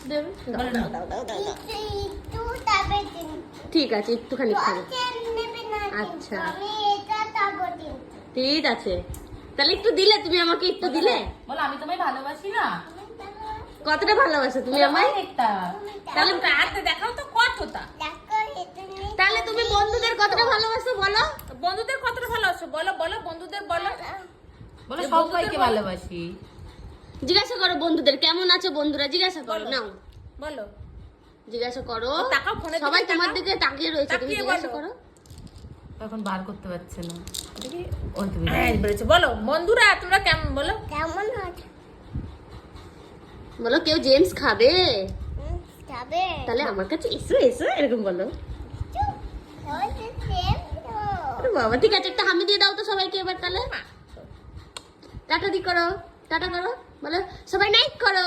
দেবে বলে দাও দাও দাও দাও একটু তবে দিন ঠিক আছে একটুখানি খাবো নেবে না আচ্ছা আমি এটা তবে দিন ঠিক আছে তাহলে একটু দিলে তুমি আমাকে একটু দিলে বলো আমি তোমায় ভালোবাসি না কতটা ভালোবাসো তুমি আমায় একটা তাহলে হাতে দেখাও তো কতটা দেখো এটা নেই তাহলে তুমি বন্ধুদের কতটা ভালোবাসো বলো বন্ধুদের কতটা ভালোবাসো বলো বলো বন্ধুদের বলো বলো সবাইকে ভালোবাসি জিজ্ঞাসা করো বন্ধুদের কেমন আছো বন্ধুরা জিজ্ঞাসা করো বলো। নাও বলো জিজ্ঞাসা করো ও তাকাও, ফোনের সবাই দিকে তোমার তাকাও। দিকে তাকিয়ে রয়েছে তুমি তাকিয়ে জিজ্ঞাসা বলো। করো এখন বার করতে পারছে না দেখি ওই তুমি হ্যাঁ বলেছে বলো বন্ধুরা তোমরা কেমন বলো কেমন আছে বলো কেউ জেমস খাবে তবে তাহলে আমার কাছে এসো এসো এরকম বলো ওই যে সেম তো আরে বাবা ঠিক আছে একটা হামি দিয়ে দাও তো সবাইকে এবার তাহলে টাটা দি করো টাটা করো বলো সবাই নাইট করো